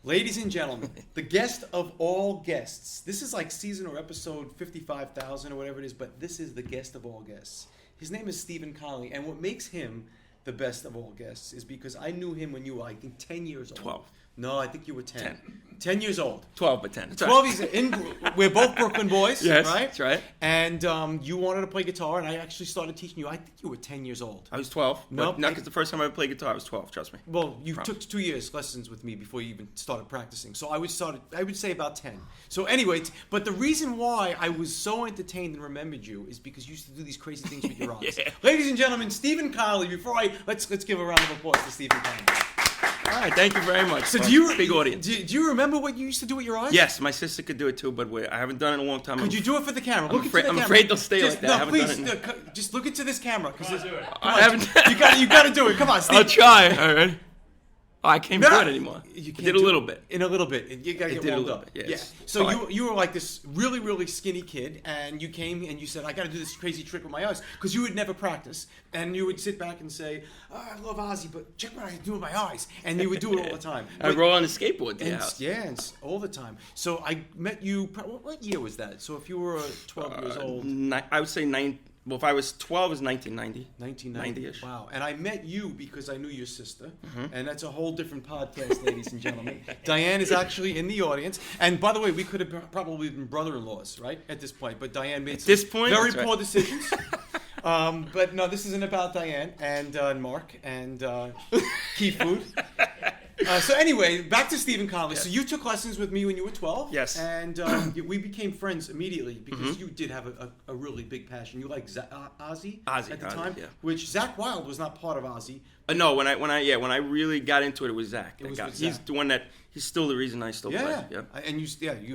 Ladies and gentlemen, the guest of all guests. This is like season or episode 55,000 or whatever it is, but this is the guest of all guests. His name is Stephen Connolly, and what makes him the best of all guests is because I knew him when you were, I think, 10 years old. 12. No, I think you were 10. 10 years old. 12, but 10. 12, we're both Brooklyn boys, yes, right? That's right. And you wanted to play guitar, and I actually started teaching you. I think you were 10 years old. I was 12. Nope. Not because the first time I played guitar, I was 12, trust me. Well, you took 2 years lessons with me before you even started practicing. So I would say about 10. So anyway, but the reason why I was so entertained and remembered you is because you used to do these crazy things with your eyes. Yeah. Ladies and gentlemen, Stephen Connolly. Let's give a round of applause to Stephen Connolly. All right, thank you very much. So big audience. Do you remember what you used to do with your eyes? Yes, my sister could do it too, but I haven't done it in a long time. Could you do it for the camera? I'm afraid they'll stay like that. No, please, just look into this camera. I haven't. You got to do it. Come on, Steve. I'll try. All right. Oh, I can't do it anymore. You did a little bit. In a little bit. You got to get warmed up. Yes. Yeah. So you were like this really, really skinny kid, and you came and you said, I got to do this crazy trick with my eyes, because you would never practice. And you would sit back and say, I love Ozzy, but check what I do with my eyes. And you would do it all the time. I roll on the skateboard. Yeah, all the time. So I met you, what year was that? So if you were 12 years old. I would say 9. Well, if I was 12, it was 1990. 1990-ish. Wow. And I met you because I knew your sister. And that's a whole different podcast, ladies and gentlemen. Diane is actually in the audience. And by the way, we could have probably been brother-in-laws, right, at this point. But Diane made some very poor decisions. But no, this isn't about Diane and Mark and Key Food. So anyway, back to Stephen Connolly. Yes. So you took lessons with me when you were 12. Yes. And we became friends immediately because you did have a really big passion. You liked Ozzy at the time, which Zakk Wylde was not part of Ozzy. No, when I really got into it, it was Zakk. He's the one he's still the reason I still play. Yeah. And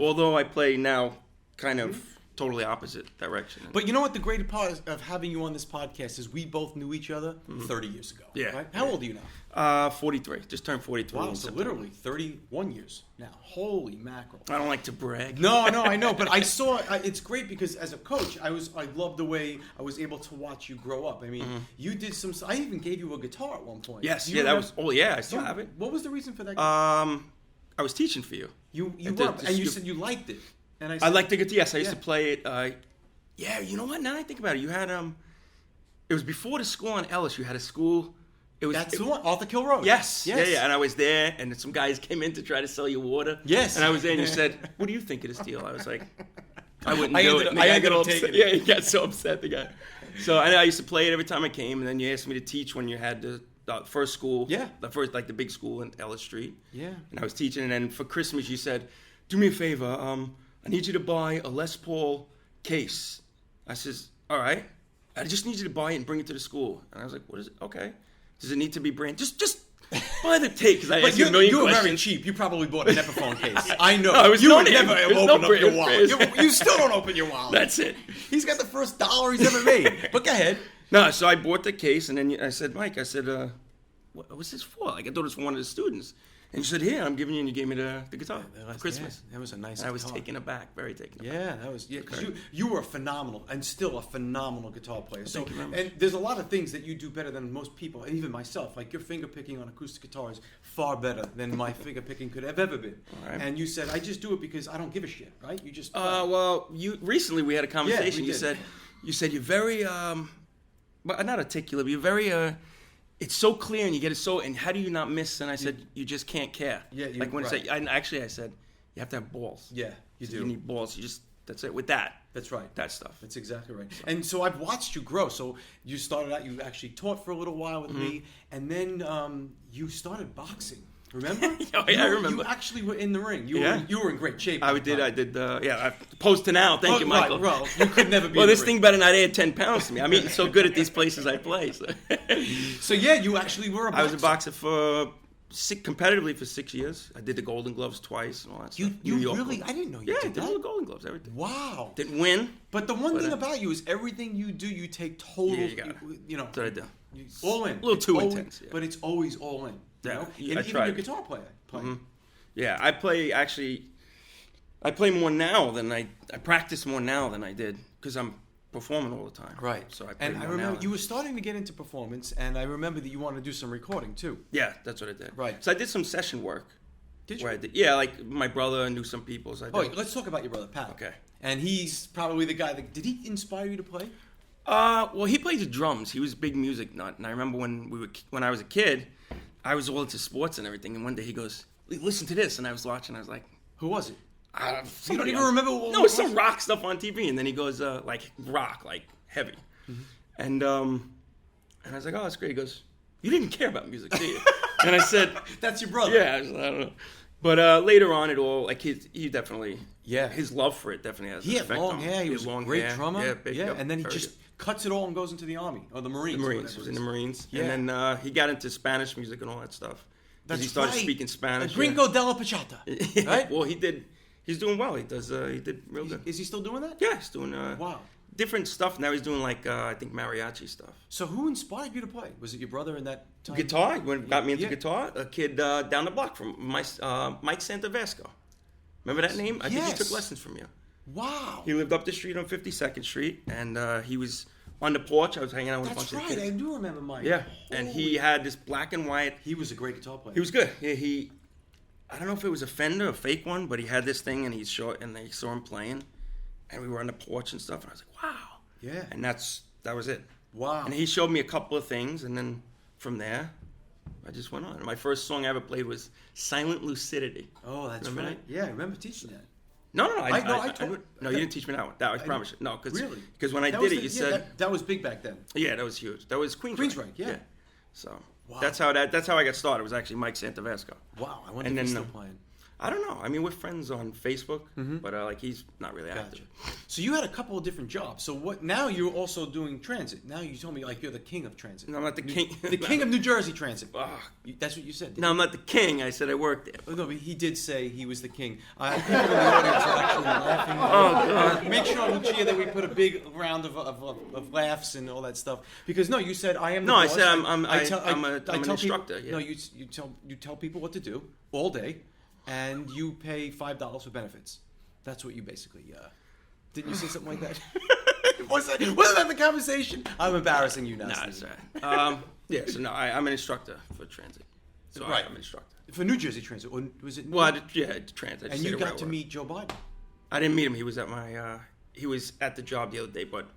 although I play now kind of totally opposite direction. But you know what the great part of having you on this podcast is we both knew each other 30 years ago. Yeah. Right? How old are you now? 43. Just turned 43. Wow, so literally 31 years now. Holy mackerel. I don't like to brag. No, I know. But I saw, it's great because as a coach, I loved the way I was able to watch you grow up. I mean, you did I even gave you a guitar at one point. Yes, I still have it. What was the reason for that? I was teaching for you. You said you liked it. And I liked the guitar. Yes, I used to play it. You know what? Now that I think about it, you had it was before the school on Ellis. You had a school. That's the one, Arthur Kill Road. Yes. Yeah. And I was there, and some guys came in to try to sell you water. Yes. And I was there, and you said, "What do you think of this deal?" I was like, "I wouldn't do it." I ended up taking it. Yeah, he got so upset, the guy. So I used to play it every time I came, and then you asked me to teach when you had the first school. Yeah. The first, the big school in Ellis Street. Yeah. And I was teaching, and then for Christmas you said, "Do me a favor. I need you to buy a Les Paul case." I says, "All right. I just need you to buy it and bring it to the school." And I was like, "What is it? Okay. Does it need to be brand? Just buy the tape." Because I asked you a million questions. You were very cheap. You probably bought an Epiphone case. I know. No, you would never open up your wallet. You still don't open your wallet. That's it. He's got the first dollar he's ever made. But go ahead. No, so I bought the case, and then I said, "Mike," I said, what was this for? Like, I thought it was for one of the students. And you said, "Here, I'm giving you," and you gave me the guitar for Christmas. Yeah, that was a nice guitar. I was guitar. taken aback, very taken aback. Yeah, that was, because you were a phenomenal, and still a phenomenal guitar player. Thank you very much. And there's a lot of things that you do better than most people, and even myself. Like your finger picking on acoustic guitar is far better than my finger picking could have ever been. All right. And you said, "I just do it because I don't give a shit," right? You just. Well, recently we had a conversation. Yeah, you said you're very, but not articulate. But you're very. It's so clear, and you get it so. And how do you not miss? And I said, you just can't care. Yeah, like when right. I said, you have to have balls. Yeah, you do. You need balls. That's it. With that. That's right. That stuff. That's exactly right. And so I've watched you grow. So you started out. You actually taught for a little while with me, and then you started boxing. Remember? I remember. You actually were in the ring. You were in great shape. I did. Post to now. Thank you, Michael. Right, well, you could never be. Well, this thing better not add 10 pounds to me. I'm eating so good at these places I play. So yeah, you actually were a boxer. I was a boxer competitively for 6 years. I did the Golden Gloves twice and all that stuff. You really? I didn't know you did that. Yeah, I did all the Golden Gloves, everything. Wow. Didn't win. But the one thing about you is everything you do, you take total. Yeah, you got it. That's what I do. All in. A little too intense. But it's always all in. Yeah, and even your guitar player. Yeah, I play more now than I practice more now than I did because I'm performing all the time. Right. So I remember you were starting to get into performance, and I remember that you wanted to do some recording too. Yeah, that's what I did. Right. So I did some session work, Did you? Where yeah, like my brother knew some people. So I did. Oh, let's talk about your brother, Pat. Okay. And he's probably the guy that... Did he inspire you to play? Well, he played the drums. He was a big music nut. And I remember when I was a kid, I was all into sports and everything. And one day he goes, listen to this. And I was watching. I was like... Who was it? You don't Somebody even else. remember what No, it it's was? some rock stuff on TV. And then he goes, like, rock, like, heavy. And I was like, oh, that's great. He goes, you didn't care about music, did you? And I said... That's your brother. Yeah, I don't know. But later on, it all like he definitely Yeah. his love for it definitely has He an had effect long on him. hair. He was a great drummer. Yeah, big, yep, and then he very just good. cuts it all and goes into the army or the Marines. The or Marines. whatever He was it in the is. Marines, Yeah. and then he got into Spanish music and all that stuff. That's he started right. speaking Spanish. A Gringo de la Pachata. Yeah. Right? Well, he did. He's doing well. He does. He did real good. Is he still doing that? Yeah, he's doing Wow. different stuff. Now he's doing like I think mariachi stuff. So who inspired you to play? Was it your brother in that time? Guitar. Got me into Yeah. guitar. A kid down the block from Mike Santavasco. Remember that name? I think he Yes. took lessons from you. Wow. He lived up the street on 52nd Street, and he was on the porch. I was hanging out with That's a bunch right. of I kids. do remember Mike. Yeah, and he had this black and white. He was a great guitar player. He was good. I don't know if it was a Fender, a fake one, but he had this thing, and he's short, and they saw him playing, and we were on the porch and stuff, and I was like, wow. Yeah. And that was it. Wow. And he showed me a couple of things, and then from there, I just went on. And my first song I ever played was Silent Lucidity. Oh, that's Remember right. that? Yeah, I remember teaching that. No, No, you didn't teach me that one. You promise you. No, Really? because when I That did was it, the- you yeah, said that was big back then. yeah, that was huge. That was Queensryche. Yeah. So Wow. that's how I got started. It was actually Mike Santavasco. Wow. I wonder And if he's then, still playing. I don't know. I mean, we're friends on Facebook, but like he's not really active. Gotcha. So you had a couple of different jobs. So what? Now you're also doing transit. Now you told me like you're the king of transit. No, I'm not the king. The king of New Jersey transit. Ah. That's what you said. No, I'm not the king. I said I worked there. Oh, no, but he did say he was the king. People in the audience are actually laughing. Oh, God. Make sure, Lucia, that we put a big round of laughs and all that stuff. Because no, you said I am. The No, I boss. said I'm an tell instructor. People, Yeah. No, you tell people what to do all day, and you pay $5 for benefits. That's what you basically. Didn't you say something like that? Wasn't that the conversation? I'm embarrassing you now. No, Steve. that's right. Yeah. So no, I'm an instructor for transit. So Right. I'm an instructor. For New Jersey Transit, or was it? Well, transit. and you got to meet Joe Biden. I didn't meet him. He was at my. He was at the job the other day, but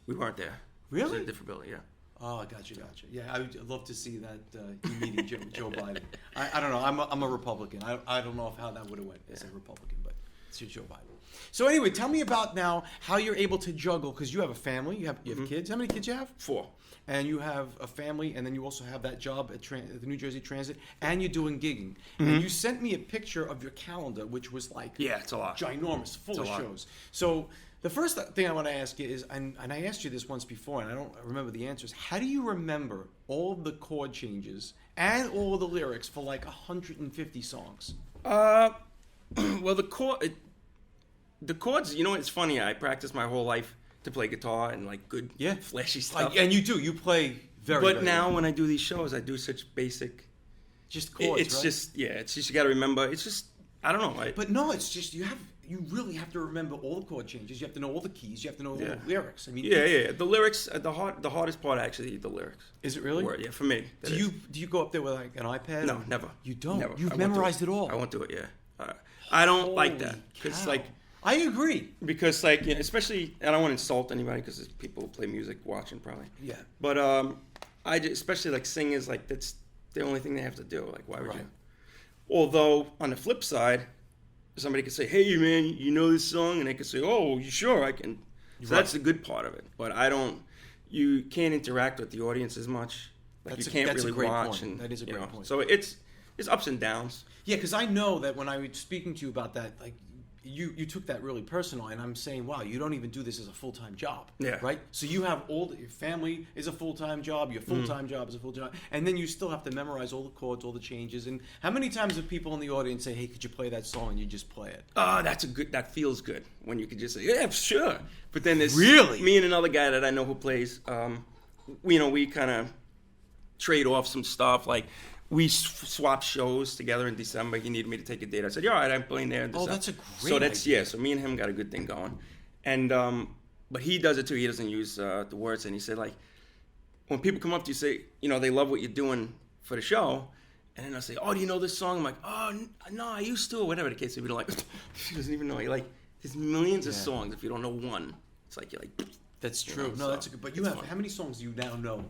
we weren't there. It Really? was a different building. Yeah. Oh, gotcha. Yeah, I would love to see that you meeting Joe Biden. I don't know. I'm a Republican. I don't know how that would have went as a Republican, but it's your Joe Biden. So anyway, tell me about now how you're able to juggle because you have a family, you have kids. How many kids you have? 4. And you have a family, and then you also have that job at the New Jersey Transit, and you're doing gigging. And you sent me a picture of your calendar, which was like Yeah, it's a lot. ginormous, full of It's a lot. shows. So the first thing I want to ask you is, and I asked you this once before, and I don't remember the answers. How do you remember all of the chord changes and all of the lyrics for like 150 songs? Well, the chords. You know, it's funny. I practiced my whole life to play guitar and like good, flashy stuff. And you do. You play very. But very now well. when I do these shows, I do such basic. Just chords. It's right? just you got to remember. It's just I don't know. But no, it's just you really have to remember all the chord changes. You have to know all the keys. You have to know all the lyrics. I mean, Yeah. The lyrics, the hardest part actually, the lyrics. Is it really? Word, yeah, for me. Do you go up there with like an iPad? No, never. You don't. Never. You've I won't do memorized it all. I won't do it. Yeah. I don't like that because Holy like cow. I agree. because like especially I don't want to insult anybody because there's people who play music watching probably. Yeah. But especially like singers like that's the only thing they have to do. Like why would Right. you? Although on the flip side, somebody could say, "Hey man, you know this song," and they could say, "Oh, you sure I can." So that's the good part of it. But you can't interact with the audience as much. Like That's you can't a really great watch. point. And, That is a you great know, point. So it's ups and downs. Yeah, because I know that when I was speaking to you about that, like you took that really personal, and I'm saying, wow, you don't even do this as a full-time job. Yeah. Right. So you have your family is a full-time job, your full-time job is a full-time job, and then you still have to memorize all the chords, all the changes. And how many times have people in the audience say, "Hey, could you play that song?" and you just play it? Oh, that feels good when you could just say, "Yeah, sure." But then there's Really? me and another guy that I know who plays. We kind of trade off some stuff. Like we swapped shows together in December. He needed me to take a date. I said, "Yeah, all right, I'm playing there in December." that's a great So that's idea. So me and him got a good thing going, and but he does it too. He doesn't use the words, and he said like when people come up to you say, they love what you're doing for the show. And then I'll say, oh, do you know this song? I'm like, oh, no, I used to, or whatever the case may be. They're like, she doesn't even know. You're like, there's millions of songs. If you don't know one, it's like, you're like, that's true. You know, no, that's a good. But you have how many songs do you now know?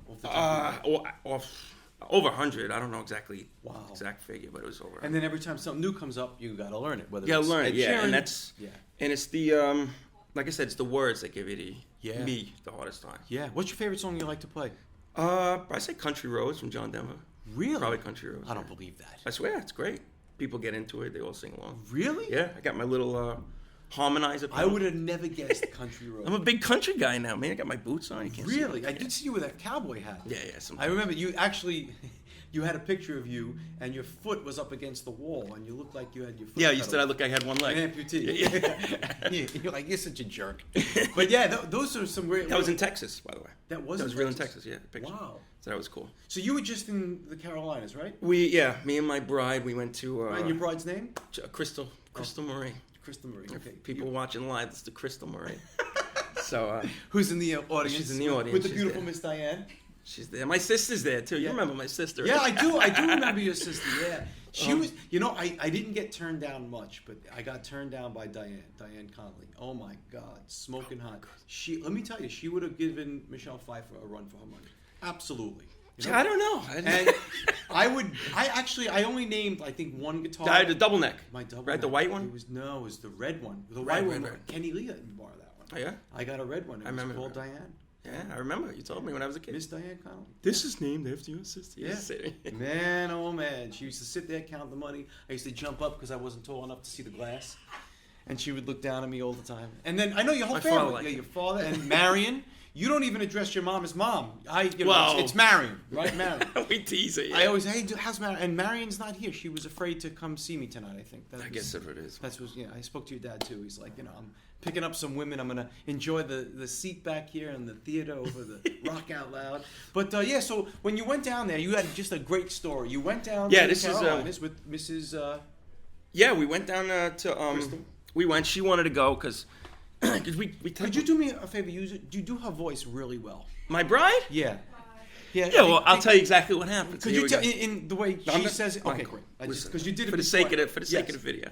Over 100. I don't know exactly exact figure, but it was over. And then every time something new comes up, you gotta learn it. Whether you gotta it's learn it, Sharon, and that's and it's the like I said, it's the words that give you me the hardest time. Yeah. What's your favorite song you like to play? I say Country Roads from John Denver. Really? Probably Country Roads. I don't believe that. I swear, it's great. People get into it. They all sing along. Really? Yeah. I got my little harmonizer. I would have never guessed Country Roads. I'm a big country guy now, man. I got my boots on. You can't see Really? I did see you with that cowboy hat. Yeah. I remember you actually. You had a picture of you, and your foot was up against the wall, and you looked like you had your foot. Yeah, you said I looked like I had one leg. An amputee. You're like, you're such a jerk. But yeah, those are some great. That was in Texas, by the way. That was real in Texas. Yeah, the picture. Wow. So that was cool. So you were just in the Carolinas, right? Me and my bride, we went to. And your bride's name? Crystal Marie. Crystal Marie. Okay. People watching live, it's the Crystal Marie. So. Who's in the audience? She's in the audience. With the beautiful Miss Diane. She's there. My sister's there too. You remember my sister? Yeah, I do. I do remember your sister. Yeah, she was. You know, I didn't get turned down much, but I got turned down by Diane Connolly. Oh my God, smoking hot. Let me tell you, she would have given Michelle Pfeiffer a run for her money. Absolutely. You know? I don't know. And I only named I think one guitar. I had a double neck. My double right, neck. The white one. It was the red one. The white one. Red. Kenny Lee let me borrow that one. Oh yeah. I got a red one. It was remember called Diane. Yeah, I remember. You told me when I was a kid. Miss Diane Connolly. This is named after your sister. Yeah. Man, oh man. She used to sit there, count the money. I used to jump up because I wasn't tall enough to see the glass. And she would look down at me all the time. And then I know your whole family. Your father and Marion. You don't even address your mom as mom. It's Marion, right? Marion. We tease her. Yeah. I always, hey, how's Marion? And Marion's not here. She was afraid to come see me tonight, I think. I guess that's what it is. I spoke to your dad too. He's like, I'm picking up some women. I'm going to enjoy the seat back here and the theater over the Rock Out Loud. But so when you went down there, you had just a great story. You went down to the Carolinas with Mrs. Yeah, we went down to Crystal? We went. She wanted to go because we. Could you do me a favor? You do her voice really well. My bride? Yeah. Yeah. Well, I'll tell you exactly what happened. Could you tell in the way she says it? Okay, great. Because you did it for the sake of the video.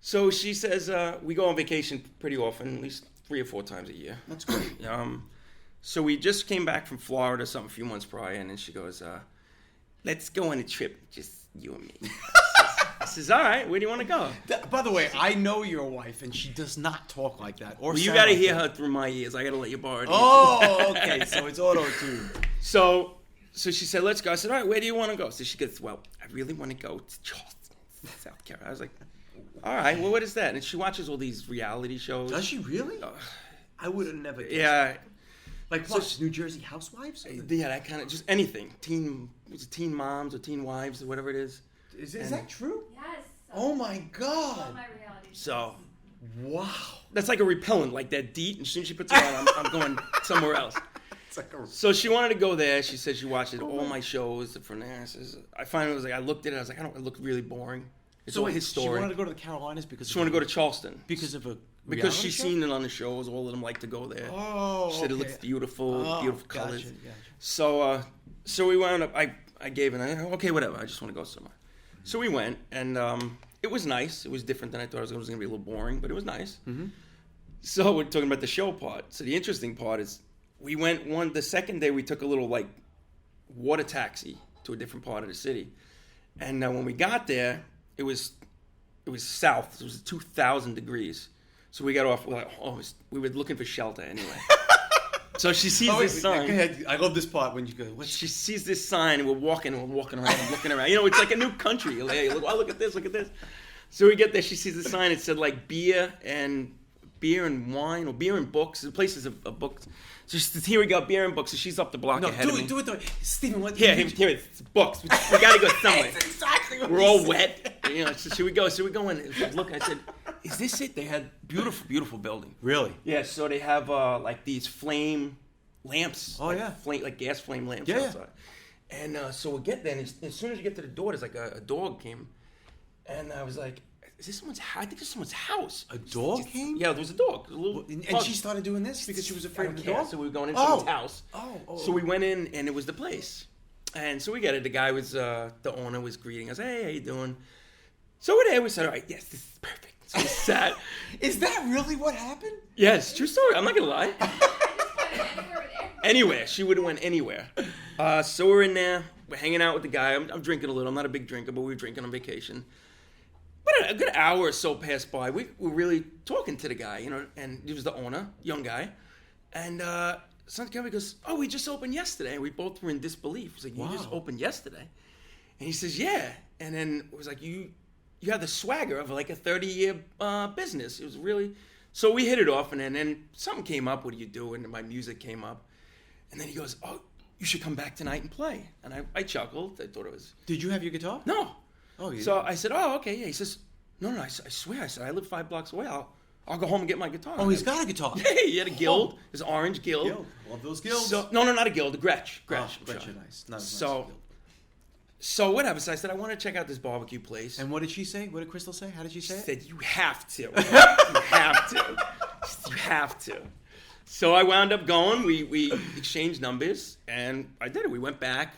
So she says we go on vacation pretty often, at least 3 or 4 times a year. That's great. So we just came back from Florida, a few months prior, and then she goes, "Let's go on a trip, just you and me." I says, "All right, where do you want to go?" By the way, I know your wife, and she does not talk like that. Or you got to hear her through my ears. I got to let you borrow it. Oh, okay. So it's auto-tuned. So she said, "Let's go." I said, "All right, where do you want to go?" So she goes, "Well, I really want to go to Charleston, South Carolina." I was like, "All right, well, what is that?" And she watches all these reality shows. Does she really? I would have never guessed. Yeah. Like what? New Jersey Housewives? Yeah, that kind of, just anything. Teen moms or teen wives or whatever it is. Is that true? Yes. Oh my God. All my reality shows. So. Wow. That's like a repellent, like that DEET, and as soon as she puts it on, I'm going somewhere else. It's like so she wanted to go there. She said she watched all my shows from there. I finally was like, I looked at it. I was like, it looked really boring. It's all his story. She wanted to go to the Carolinas because she wanted to go to Charleston because of a because she's seen it on the shows. All of them like to go there. Oh, she said it looks beautiful, beautiful colors. Gotcha. So we wound up. I gave it. Okay, whatever. I just want to go somewhere. So we went, and it was nice. It was different than I thought. It was going to be a little boring, but it was nice. Mm-hmm. So we're talking about the show part. So the interesting part is we went the second day. We took a little water taxi to a different part of the city, and when we got there, it was south. It was 2,000 degrees. So we got off. We were looking for shelter anyway. So she sees this sign. Go ahead. I love this part when you go. She sees this sign, and we're walking around, looking around. It's like a new country. Hey, look at this, look at this. So we get there. She sees the sign. It said beer and wine, or beer and books. The places of books. So she says, "Here we go, beer and books." So she's up the block ahead of me. Do it. Stephen, what? Here, it's books. We gotta go somewhere. That's exactly what we're all wet. So should we go? So we go in. Look, I said, "Is this it?" They had beautiful, beautiful building. Really? Yeah. So they have these flame lamps. Oh yeah. Gas flame lamps outside. And so we get there, and as soon as you get to the door, there's a dog came, and I was like, "Is this someone's house? I think it's someone's house." A dog came? Yeah, there was a dog. And she started doing this because she was afraid of the dog? So we were going into someone's house. Oh. So we went in, and it was the place. And so we get it. The guy was, the owner was greeting us. Hey, how you doing? So we're there. We said, all right, yes, this is perfect. So we sat. Is that really what happened? Yes, true story. I'm not going to lie. Anywhere. She would have went anywhere. So we're in there. We're hanging out with the guy. I'm drinking a little. I'm not a big drinker, but we were drinking on vacation. But a good hour or so passed by. We were really talking to the guy, you know, and he was the owner, young guy. And son Kevin goes, oh, we just opened yesterday. And we both were in disbelief. He's like, you just opened yesterday? And he says, yeah. And then it was like, you have the swagger of like a 30-year business. It was really... So we hit it off, and then something came up. What do you do? And my music came up. And then he goes, oh, you should come back tonight and play. And I chuckled. I thought it was... Did you have your guitar? No. Oh, yeah. So I said, oh, okay, yeah. He says, no, I swear. I said, I live 5 blocks away. I'll go home and get my guitar. Oh, he's got a guitar. Yeah, he had a Guild. His orange Guild. Love those Guilds. So, no, not a Guild. A Gretsch. Gretsch are nice. Not as So, nice as a Guild. So whatever. So I said, I want to check out this barbecue place. And what did she say? What did Crystal say? How did she say She it? said, you have to. You have to. You have to. So I wound up going. We exchanged numbers, and I did it. We went back.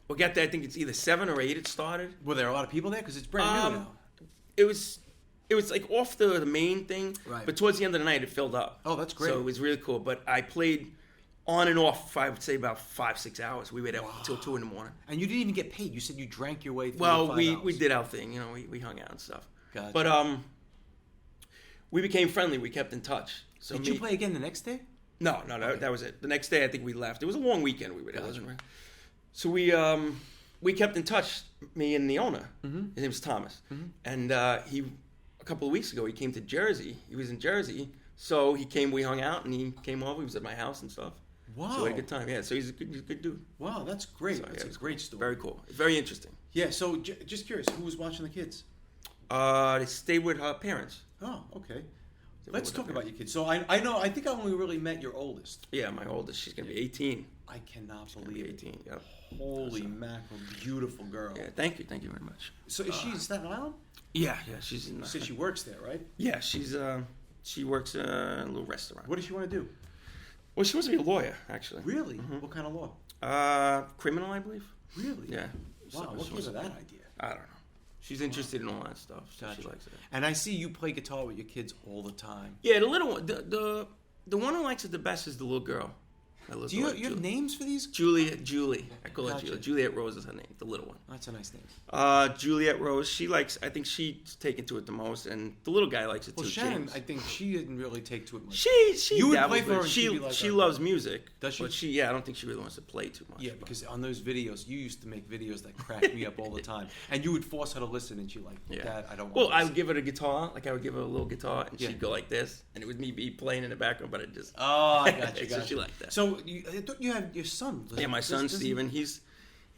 We'll get there. I think it's either 7 or 8 it started. Were there a lot of people there? Because it's brand new now. It was like off the main thing. Right. But towards the end of the night, it filled up. Oh, that's great. So it was really cool. But I played on and off, I would say about 5-6 hours. We waited until 2 in the morning. And you didn't even get paid. You said you drank your way through Well, the 5 we hours. did our thing. You know, we hung out and stuff. Gotcha. But we became friendly. We kept in touch. So Did you play again the next day? No, that was it. The next day, I think we left. It was a long weekend. We were there. So we kept in touch, me and the owner. Mm-hmm. His name was Thomas. Mm-hmm. And a couple of weeks ago, he came to Jersey. He was in Jersey. So he came, we hung out, and he came over. He was at my house and stuff. Wow. So we had a good time. Yeah, so he's a good dude. Wow, that's great. So, that's a great story. Very cool. It's very interesting. Yeah, so just curious, who was watching the kids? They stayed with her parents. Oh, okay. Let's talk about your kids. So I think I only really met your oldest. Yeah, my oldest. She's going to be 18. I cannot believe it. 18, yep. Holy mackerel, beautiful girl. Yeah, thank you very much. So is she in Staten Island? Yeah, she's in. You said she works there, right? Yeah, she works in a little restaurant. What does she want to do? Well, she wants to be a lawyer, actually. Really? Mm-hmm. What kind of law? Criminal, I believe. Really? Yeah. Wow, what gave her that idea? I don't know. She's interested in all that stuff. So Gotcha. She likes it. And I see you play guitar with your kids all the time. Yeah, the little one, the one who likes it the best is the little girl. Do you have names for these? Julie. I call her Gotcha. Julie. Juliet Rose is her name, the little one. That's a nice name. Juliet Rose, I think she's taken to it the most, and the little guy likes it too. Well, Shannon, James. I think she didn't really take to it much. She You would dabbles play for with her it. and she'd be like She that. loves music. Does she? But I don't think she really wants to play too much. Yeah, because on those videos, you used to make videos that cracked me up all the time. And you would force her to listen, and she'd like, Dad, I don't want Well, to I listen. would give her a guitar, I would give her a little guitar, and Yeah. she'd go like this, and it would be playing in the background, but it just... Oh, I got you. So she liked that. So I thought you had your son. Yeah, my son, Steven, he's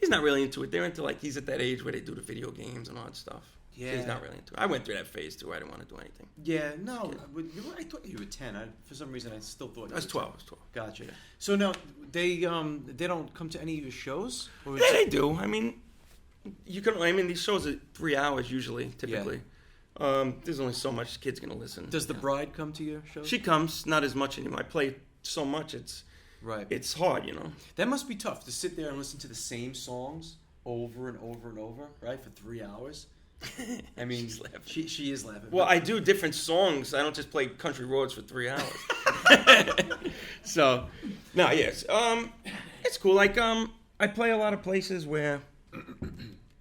not really into it. They're into, he's at that age where they do the video games and all that stuff. Yeah. So he's not really into it. I went through that phase, too. I didn't want to do anything. Yeah, no. I thought you were 10. For some reason, I still thought you I was were 12. 10. I was 12. Gotcha. Yeah. So now, they don't come to any of your shows? Or Yeah, they do. I mean, these shows are 3 hours usually, typically. There's only so much the kid's going to listen. Does the bride come to your shows? She comes, not as much anymore. I play so much, it's hard, That must be tough to sit there and listen to the same songs over and over and over, right, for 3 hours. I mean, She's laughing. She is laughing. Well, I do different songs. I don't just play country roads for 3 hours. So, no, yes, it's cool. I play a lot of places where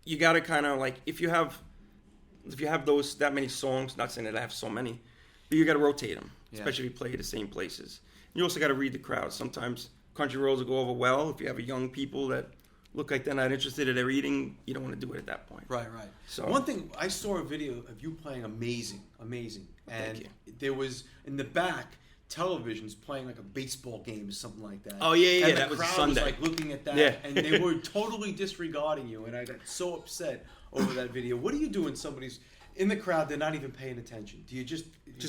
you gotta kind of if you have that many songs. Not saying that I have so many, but you gotta rotate them, especially if you play the same places. You also gotta read the crowd. Sometimes country roads will go over well if you have young people that look like they're not interested in their eating. You don't want to do it at that point. Right. So one thing, I saw a video of you playing amazing, and there was in the back televisions playing like a baseball game or something like that. Oh yeah, and that the was crowd Sunday. was looking at that, and they were totally disregarding you, and I got so upset over that video. What do you do when somebody's in the crowd? They're not even paying attention. Do you just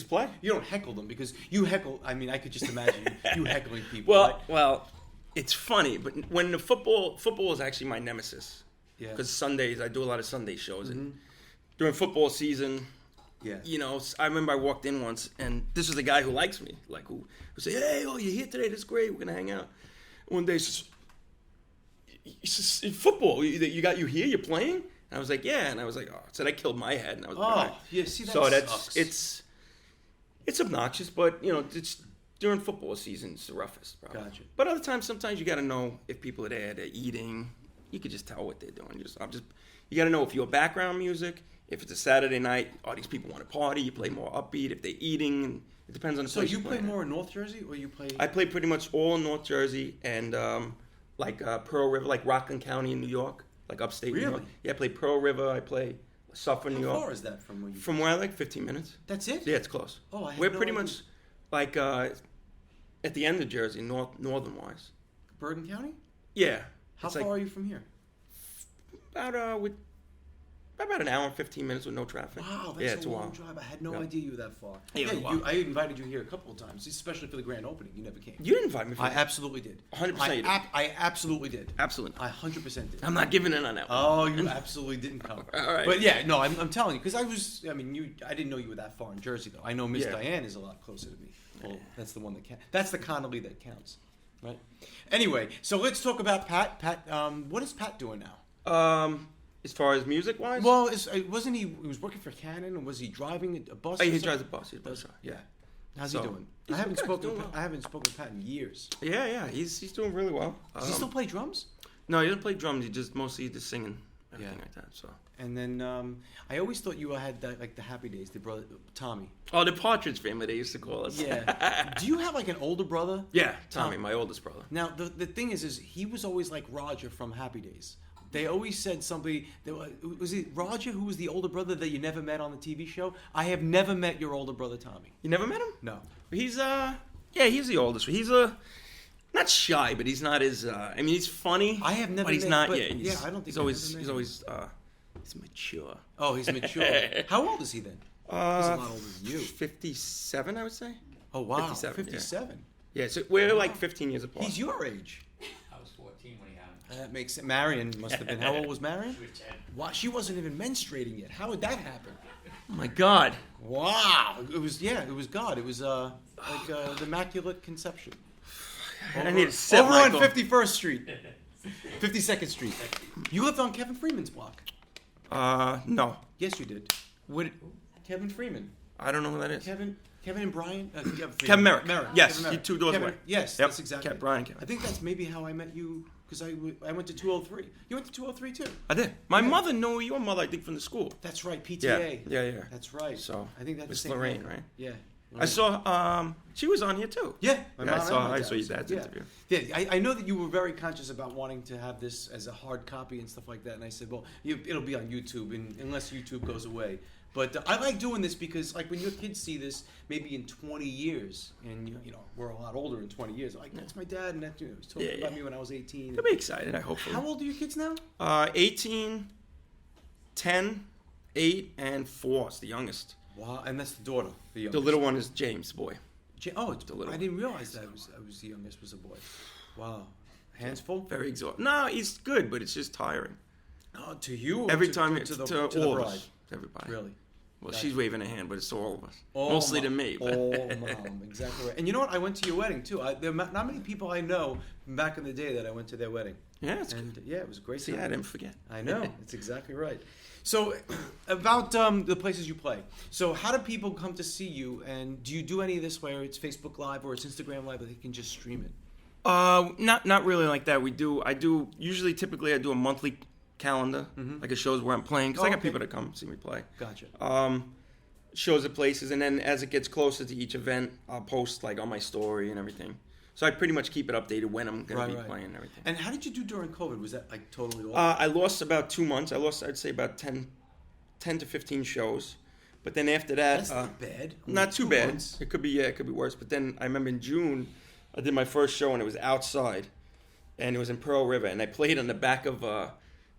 play? You don't heckle them because you heckle. I mean, I could just imagine you heckling people. Well, it's funny, but when the football is actually my nemesis. Yeah. Because Sundays I do a lot of Sunday shows, and during football season, I remember I walked in once, and this was a guy who likes me, who said, "Hey, you're here today? That's great. We're gonna hang out." One day, he says, football. You here? You're playing? And I was like, yeah. And I was like, oh. So I killed my head. And I was like, all right. Yeah, see, that so sucks. it's obnoxious, but it's during football season, it's the roughest. Probably. Gotcha. But other times, sometimes you got to know if people are there, they're eating. You could just tell what they're doing. You got to know if you're background music. If it's a Saturday night, these people want to party. You play more upbeat. If they're eating, it depends on the place. So you play at. more in North Jersey, or you play? I play pretty much all in North Jersey and Pearl River, like Rockland County in New York, like upstate New York. Really? Yeah, I play Pearl River. I play Suffolk, New York. How far is that from where you? From where I like 15 minutes. That's it? Yeah, it's close. Oh, I had We're no pretty idea. much like at the end of Jersey, northern wise. Bergen County? Yeah. How It's far like are you from here? about an hour and 15 minutes with no traffic. Wow, yeah, that's it's a a long while. drive. I had no Yeah. idea you were that far. Yeah, wow. I invited you here a couple of times, especially for the grand opening. You never came. You didn't invite me for I that. absolutely did. 100% you did. I absolutely did. Absolutely. I 100% did. I'm not giving in on that one. Oh, you absolutely didn't come. All right. But yeah, no, I'm telling you, because I didn't know you were that far in Jersey, though. I know Miss Yeah. Diane is a lot closer to me. Well, that's the one that counts. That's the Connolly that counts, right? Anyway, so let's talk about Pat. Pat, what is Pat doing now? As far as music wise, Well, wasn't he was working for Canon, or was he driving a bus? oh, or he something? drives a bus. He's a bus driver. Yeah. How's So, he doing? he's I haven't good, spoken. doing To, well. I haven't spoken to Pat in years. Yeah, he's doing really well. Does he still play drums? No, he doesn't play drums. He just mostly just singing, everything Yeah. like that. So. And then I always thought you had that, like the Happy Days, the brother Tommy. Oh, the Partridge Family, they used to call us. Yeah. Do you have like an older brother? Yeah, Tommy, my oldest brother. Now the thing is he was always like Roger from Happy Days. They always said somebody. Was it Roger who was the older brother that you never met on the TV show? I have never met your older brother Tommy. You never met him? No. He's he's the oldest. He's not shy, but he's not as. I mean, he's funny. I have never. But he's met, not. but, Yeah, I don't think he's I've always. ever met He's him. always. He's mature. Oh, he's mature. How old is he then? He's a lot older than you. 57, I would say. Oh wow, 57, 57. Yeah, so we're like 15 years apart. He's your age. I was 14 when he had him. That makes it. Marion must have been. How old was Marion? She was 10. Wow, she wasn't even menstruating yet. How would that happen? Oh my God. Wow, it was God. It was the Immaculate Conception. I need to sit, Over on Michael. 51st Street, 52nd Street. You lived on Kevin Freeman's block. No. Yes, you did. What? Kevin Freeman. I don't know who that is. Kevin and Brian. Kevin Merrick. Yes, Kevin Merrick. you two doors Kevin, away. Yes, Yep. that's exactly. Brian, Kevin. I think that's maybe how I met you, because I went to 203. You went to 203 too. I did. My Yeah. mother knew your mother, I think, from the school. That's right, PTA. Yeah. That's right. So, I think that's Miss the same Lorraine, name. right? Yeah. I saw. She was on here too. Yeah, my Yeah, mom I and saw. my I dad saw your was- dad's yeah. interview. Yeah, I know that you were very conscious about wanting to have this as a hard copy and stuff like that, and I said, well, it'll be on YouTube, unless YouTube goes away. But I like doing this because, like, when your kids see this, maybe in 20 years, and you know we're a lot older in 20 years, like that's my dad, and that he was talking about me when I was 18. They'll be excited. I hope. How old are your kids now? 18, 10, 8, and 4. It's the youngest. Wow, and that's the daughter. The The youngest. little one is James, boy. It's the little I didn't realize that I was the youngest was a boy. Wow, hands full. Very exhausted. No, he's good, but it's just tiring. Oh, to you? Or Every to, time to, it's to the, to to the all bride? of us, to everybody. Really? Well, Gotcha. she's waving a hand, but it's to all of us. Oh, Mostly Mom. to me. But Oh, Mom, exactly right. And you know what? I went to your wedding too. There are not many people I know from back in the day that I went to their wedding. yeah, it's And good. yeah, it was a great. See, time. I didn't forget. I know. It's exactly right. So, about the places you play. So, how do people come to see you? And do you do any of this where it's Facebook Live or it's Instagram Live, or they can just stream it? Not really like that. Usually, typically, I do a monthly calendar, like it shows where I'm playing, because I got okay. people that come see me play. Gotcha. Shows at places, and then as it gets closer to each event, I'll post like on my story and everything. So I pretty much keep it updated when I'm going to be playing and everything. And how did you do during COVID? Was that like totally off? I lost about 2 months. I lost, I'd say, about 10 to 15 shows. But then after that, That's not bad. not too 2 bad. months. It could be worse. But then I remember in June, I did my first show and it was outside, and it was in Pearl River, and I played on the back of. The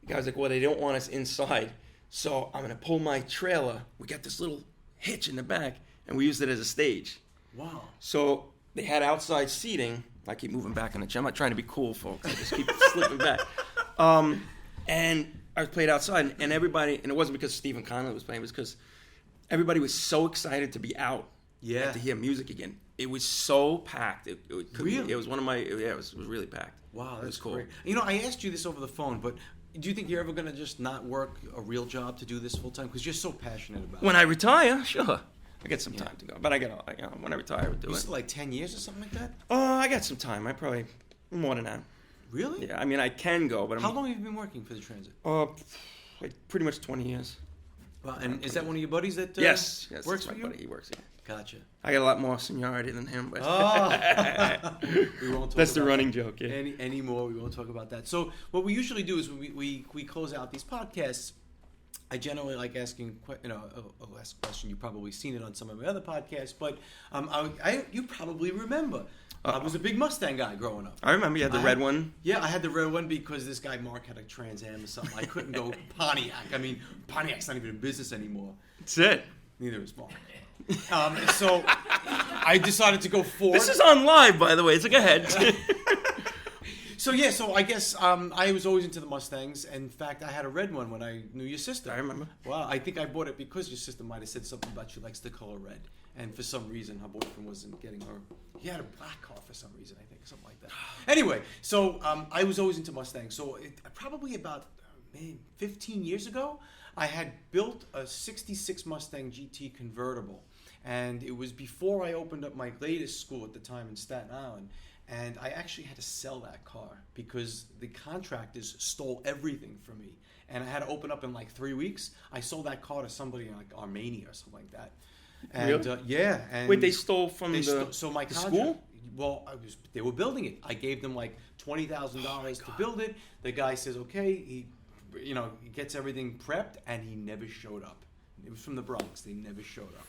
guy was like, "Well, they don't want us inside, so I'm gonna pull my trailer. We got this little hitch in the back, and we used it as a stage. Wow. So they had outside seating. I keep moving back on the chair. I'm not trying to be cool, folks. I just keep slipping back. And I played outside, and everybody, and it wasn't because Stephen Connolly was playing, it was because everybody was so excited to be out Yeah. and to hear music again. it was so packed. It Really? It was one of my, it was really packed. Wow, It was that's cool. great. You know, I asked you this over the phone, but do you think you're ever going to just not work a real job to do this full time? Because you're so passionate about When it. I retire, sure. I get some time to go. But when I retire, I would do You it. said like 10 years or something like that? I got some time. I probably, more than that. Really? Yeah, I mean, I can go, but How long have you been working for the transit? like pretty much 20 years. Well, and is that one of your buddies that Yes, works that's for my you? buddy. He works here. Gotcha. I got a lot more seniority than him, but Oh. We won't talk that's the about running that joke. Yeah. anymore. We won't talk about that. So what we usually do is when we close out these podcasts, I generally like asking, a last question. You've probably seen it on some of my other podcasts, but you probably remember. I was a big Mustang guy growing up. I remember you had the red one. Yeah, I had the red one because this guy Mark had a Trans Am or something. I couldn't go Pontiac. I mean, Pontiac's not even in business anymore. That's it. Neither is Mark. So I decided to go Ford. This is on live, by the way. So go ahead. So I guess I was always into the Mustangs. In fact, I had a red one when I knew your sister. I remember. Wow, I think I bought it because your sister might have said something about she likes the color red. And for some reason, her boyfriend wasn't getting her. He had a black car for some reason, I think, something like that. Anyway, so I was always into Mustangs. So probably about 15 years ago, I had built a 66 Mustang GT convertible. And it was before I opened up my latest school at the time in Staten Island. And I actually had to sell that car because the contractors stole everything from me. And I had to open up in like 3 weeks. I sold that car to somebody in like Armenia or something like that. And, Really? yeah. And Wait, they stole from so my the contract, school? Well, they were building it. I gave them like $20,000 to build it. The guy says, okay. He gets everything prepped, and he never showed up. It was from the Bronx. They never showed up.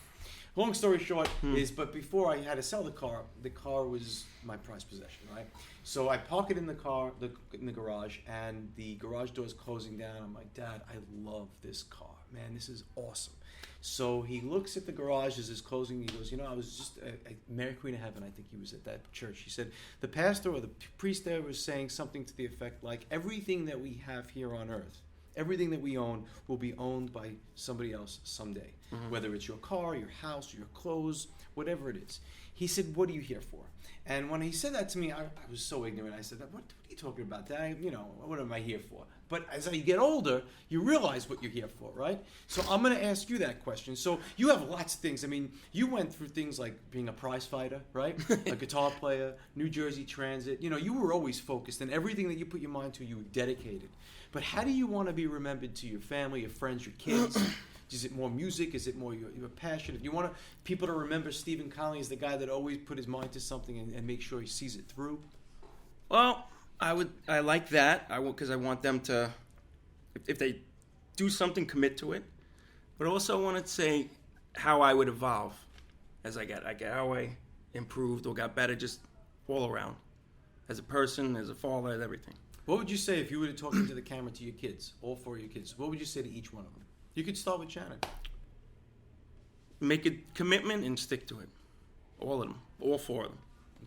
Long story short but before I had to sell the car was my prized possession, right? So I park it in the garage, and the garage door is closing down. I'm like, Dad, I love this car, man. This is awesome. So he looks at the garage as it's closing. He goes, I was just Mary Queen of Heaven. I think he was at that church. He said the pastor or the priest there was saying something to the effect like, everything that we have here on earth, everything that we own will be owned by somebody else someday, whether it's your car, your house, your clothes, whatever it is. He said, what are you here for? And when he said that to me, I was so ignorant. I said, what are you talking about, Dad? What am I here for? But as I get older, you realize what you're here for, right? So I'm going to ask you that question. So you have lots of things. I mean, you went through things like being a prize fighter, right? A guitar player, New Jersey Transit. You were always focused, and everything that you put your mind to, you were dedicated. But how do you want to be remembered to your family, your friends, your kids? Is it more music? Is it more your passion? If you want people to remember Stephen Connolly as the guy that always put his mind to something and make sure he sees it through? Well, I like that. Because I want them to, if they do something, commit to it. But also I want to say how I would evolve as I get how I improved or got better, just all around, as a person, as a father, as everything. What would you say if you were to talk into the camera to your kids, all four of your kids? What would you say to each one of them? You could start with Shannon. Make a commitment and stick to it. All of them. All four of them.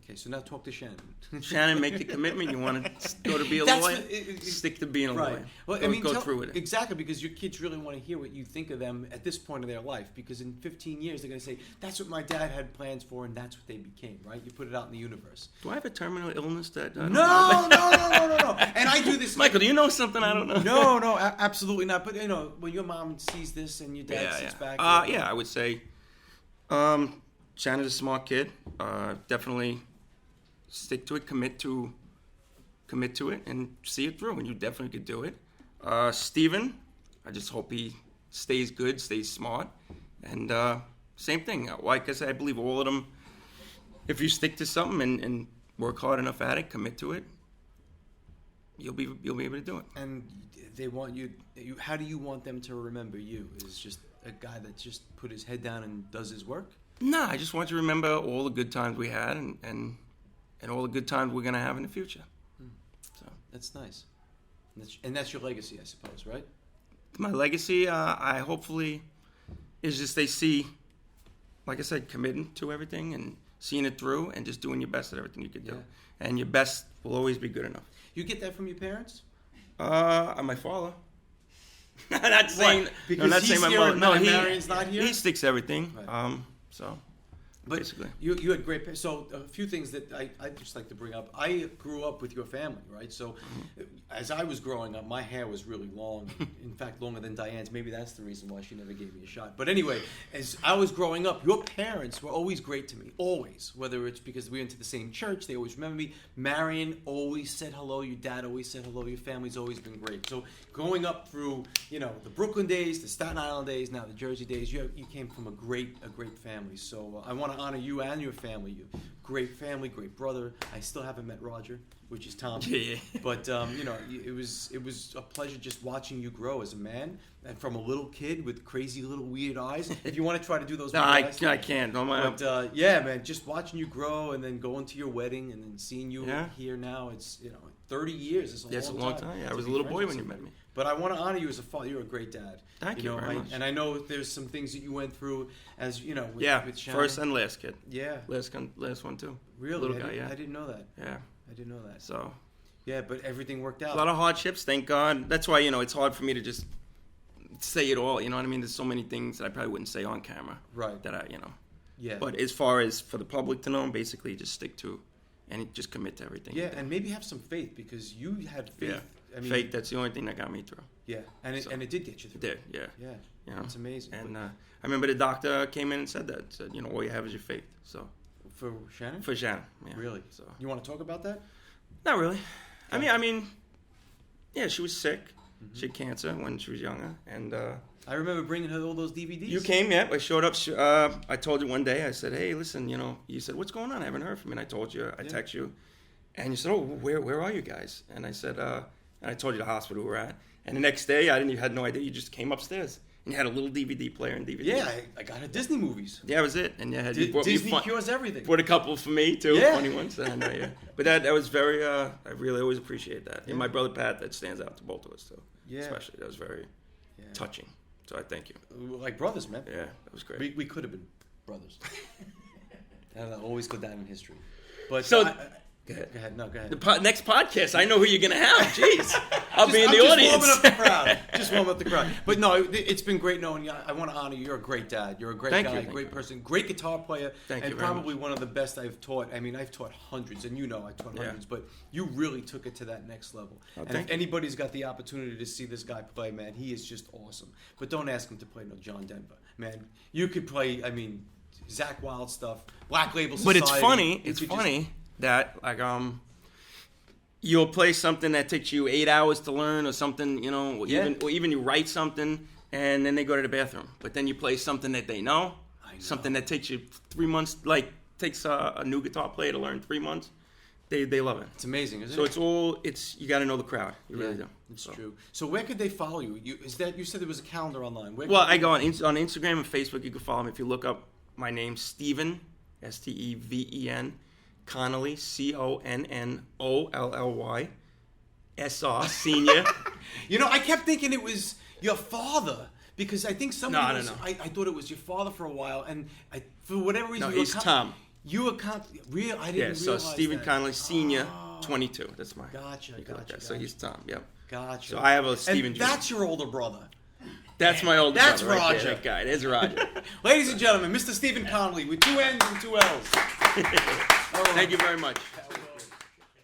Okay, so now talk to Shannon. Shannon, make the commitment. You want to go to be a lawyer? Stick to being a lawyer. Well, Go through with it. Exactly, because your kids really want to hear what you think of them at this point of their life. Because in 15 years, they're going to say, that's what my dad had plans for, and that's what they became, right? You put it out in the universe. Do I have a terminal illness that I don't No. know? And I do this. Michael, do you know something I don't know? No, absolutely not. But, when your mom sees this and your dad sits back. I would say Shannon's a smart kid. Definitely stick to it, commit to it, and see it through, and you definitely could do it. Steven, I just hope he stays good, stays smart, and same thing. Like I said, I believe all of them, if you stick to something and work hard enough at it, commit to it, you'll be able to do it. And they want you. How do you want them to remember you? Is just a guy that just put his head down and does his work? No, I just want you to remember all the good times we had and all the good times we're going to have in the future. So that's nice. And that's your legacy, I suppose, right? My legacy, I hopefully, is just they see, like I said, committing to everything and seeing it through and just doing your best at everything you can do. Yeah. And your best will always be good enough. You get that from your parents? My father. Not saying, Because I'm not he's saying my here mother. and No, Marion's not here? he sticks to everything. Right. So But basically. you had great parents. So a few things that I just like to bring up. I grew up with your family, right? So as I was growing up, my hair was really long. In fact, longer than Diane's. Maybe that's the reason why she never gave me a shot. But anyway, as I was growing up, your parents were always great to me. Always. Whether it's because we went to the same church, they always remember me. Marion always said hello. Your dad always said hello. Your family's always been great. So growing up through, the Brooklyn days, the Staten Island days, now the Jersey days, you came from a great family. So I want to honor you and your family. You great family, great brother. I still haven't met Roger, which is Tom. Yeah. But it was a pleasure just watching you grow as a man, and from a little kid with crazy little weird eyes. If you want to try to do those, No, weird eyes, I can't. No, But yeah, man, just watching you grow and then going to your wedding and then seeing you here now, it's 30 years. It's a long time. Yeah, I was a little boy when you met me. But I want to honor you as a father. You're a great dad. Thank you very much. And I know there's some things that you went through as with Shannon. First and last kid. Yeah. Last one too. Really? Little guy, I didn't know that. Yeah. I didn't know that. So. Yeah, but everything worked out. A lot of hardships, thank God. That's why, it's hard for me to just say it all, you know what I mean? There's so many things that I probably wouldn't say on camera. Right. That Yeah. But as far as for the public to know, basically just stick to and just commit to everything. Yeah, and maybe have some faith because you had faith. Yeah. I mean, faith, that's the only thing that got me through. Yeah, and it did get you through. It did, yeah. Yeah, it's amazing. And I remember the doctor came in and said that. Said, all you have is your faith. So For Shannon? For Shannon, yeah. Really? So You want to talk about that? Not really. I mean, yeah, she was sick. Mm-hmm. She had cancer when she was younger, and I remember bringing her all those DVDs. You came, yeah. I showed up. I told you one day. I said, "Hey, listen, you said, what's going on? I haven't heard from you." And I told you. I text you, and you said, "Oh, where are you guys?" And I said, and I told you the hospital we're at. And the next day, you had no idea. You just came upstairs and you had a little DVD player and DVD. Yeah, I got her Disney movies. Yeah, that was it. And you brought Disney me cures everything. Brought a couple for me too, Yeah. funny ones. And, yeah. But that was very. I really always appreciate that. Yeah. And my brother Pat, that stands out to both of us too. Yeah. Especially, that was very touching. So I thank you. Like brothers, man. Yeah, that was great. We could have been brothers. And I'll always go down in history. But So- go ahead. No, go ahead. The next podcast, I know who you're gonna have. Jeez, I'll be in the audience. Just warming up the crowd. Just warming up the crowd. But no, it's been great knowing you. I want to honor you. You're a great dad. You're a great guy, great person, great guitar player, Thank and you very probably one of the best I've taught. I mean, I've taught hundreds, and I've taught hundreds, but you really took it to that next level. And if anybody's got the opportunity to see this guy play, man, he is just awesome. But don't ask him to play no John Denver, man. You could play, Zach Wild stuff, Black Label But Society. it's funny. It's funny that you'll play something that takes you 8 hours to learn, or something, or even you write something and then they go to the bathroom. But then you play something that they know. Something that takes you 3 months, takes a new guitar player to learn 3 months. They love it. It's amazing, isn't it? So you got to know the crowd. You really do. It's true. So where could they follow you? You said there was a calendar online. I go on Instagram and Facebook. You can follow me if you look up my name, Steven, Steven, Connolly, Connolly, SR, Senior. I kept thinking it was your father because I think somebody No. I thought it was your father for a while, and for whatever reason. No, he's Tom. You real? I didn't realize so Stephen that. Connolly, Senior, 22. That's my. Gotcha. So he's Tom. Yep. Gotcha. So I have a Stephen. And that's your older brother. That's my older That's brother. Right Roger. there, that guy. There's Roger. Ladies and gentlemen, Mr. Stephen Connolly with 2 N's and 2 L's. Thank you very much.